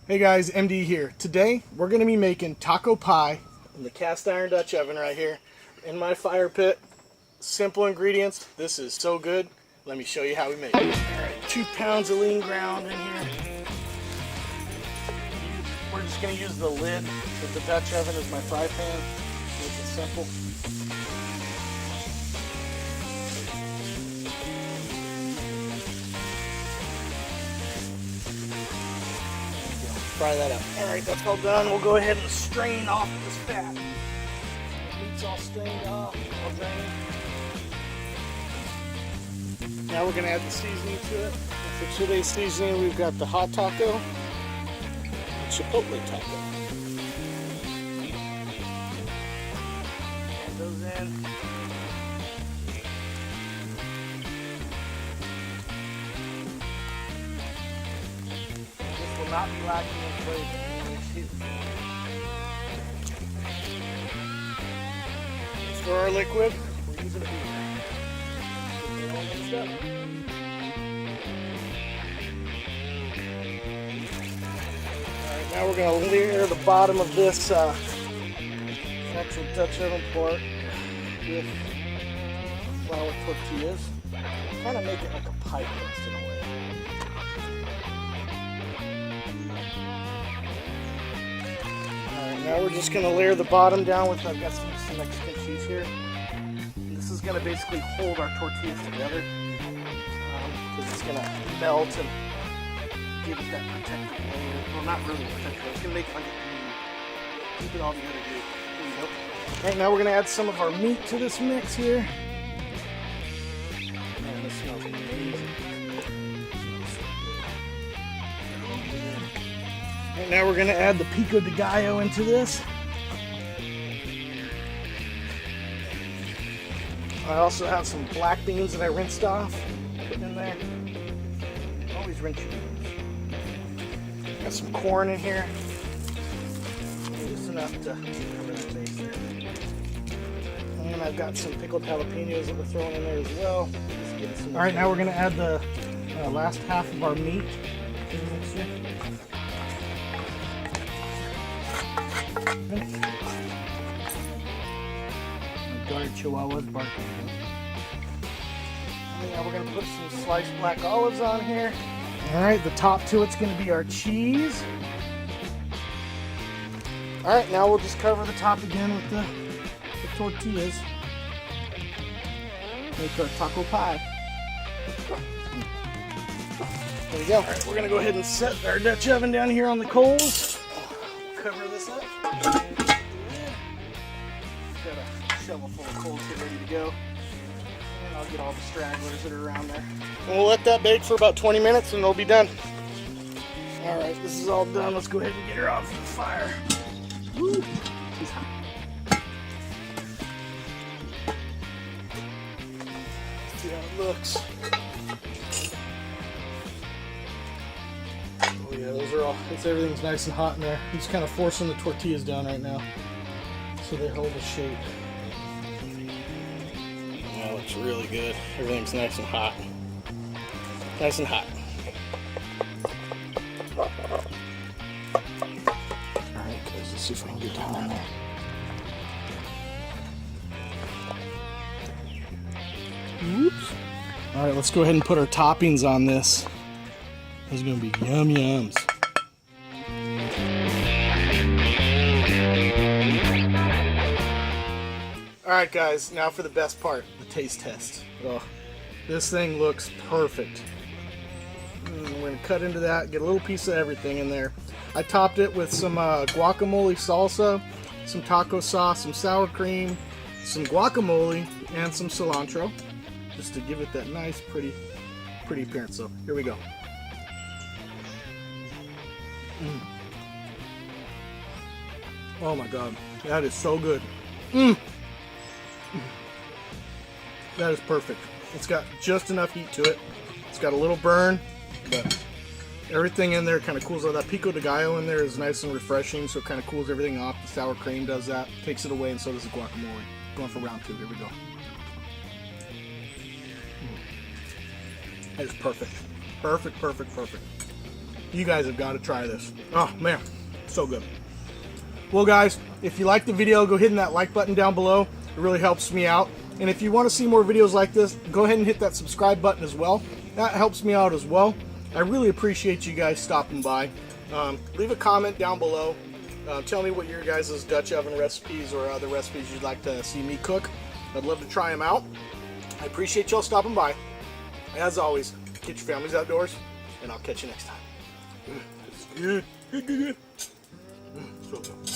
Hey guys, MD here. Today we're going to be making taco pie in the cast iron Dutch oven right here in my fire pit. Simple ingredients. This is so good. Let me show you how we make it. Alright, 2 pounds of lean ground in here. We're just going to use the lid of the Dutch oven as my fry pan. Make it simple. Fry that up. Alright, that's all done. We'll go ahead and strain off this fat. Meat's all strained off, all drained. Now we're going to add the seasoning to it. And for today's seasoning, we've got the hot taco and chipotle taco. Add those in. This will not be lacking in flavor. For our liquid, we're using a beater. Alright, now we're going to layer the bottom of this actual Dutch oven part with flour tortillas. Kind of make it like a pie crust in a way. Alright, now we're just going to layer the bottom down with, I've got some Mexican cheese here. And this is going to basically hold our tortillas together. Because it's going to melt and give it that protective layer. Well, not really protective, it's going to make it like a keep it all together good. There you go. Alright, now we're going to add some of our meat to this mix here. Man, this smells amazing. Alright, now we're going to add the pico de gallo into this. I also have some black beans that I rinsed off. Put in there. Always rinse your beans. Got some corn in here. Just enough to cover the base there. And I've got some pickled jalapenos that we're throwing in there as well. Alright, now we're going to add the last half of our meat to the mixture. Guard Chihuahuas barking. And now we're going to put some sliced black olives on here. Alright, the top to it's going to be our cheese. Alright, now we'll just cover the top again with the tortillas. Make our taco pie. There we go. Alright, we're going to go ahead and set our Dutch oven down here on the coals. We'll cover this up. Got a shovel full of coals here ready to go. And I'll get all the stragglers that are around there. And we'll let that bake for about 20 minutes and it'll be done. Alright, this is all done. Let's go ahead and get her off the fire. Woo! She's hot. See how it looks. Oh yeah, those are all, everything's nice and hot in there. He's kind of forcing the tortillas down right now so they hold the shape. That looks really good. Everything's nice and hot. Nice and hot. Alright guys, let's see if I can get down in there. Oops. Alright, let's go ahead and put our toppings on this. This is going to be yum yums. Alright guys, now for the best part, the taste test. Oh, this thing looks perfect. We're going to cut into that, get a little piece of everything in there. I topped it with some guacamole salsa, some taco sauce, some sour cream, some guacamole, and some cilantro. Just to give it that nice, pretty appearance. So, here we go. Oh my god, that is so good. That is perfect. It's got just enough heat to it. It's got a little burn, but everything in there kind of cools off. That pico de gallo in there is nice and refreshing, so it kind of cools everything off. The sour cream does that, takes it away, and so does the guacamole. Going for round 2. Here we go. That is perfect. Perfect. You guys have got to try this. Oh man, so good. Well guys, if you like the video, go hitting that like button down below. It really helps me out. And if you want to see more videos like this, go ahead and hit that subscribe button as well. That helps me out as well. I really appreciate you guys stopping by. Leave a comment down below. Tell me what your guys' Dutch oven recipes or other recipes you'd like to see me cook. I'd love to try them out. I appreciate y'all stopping by. As always, get your families outdoors, and I'll catch you next time. It's good. Good. So good.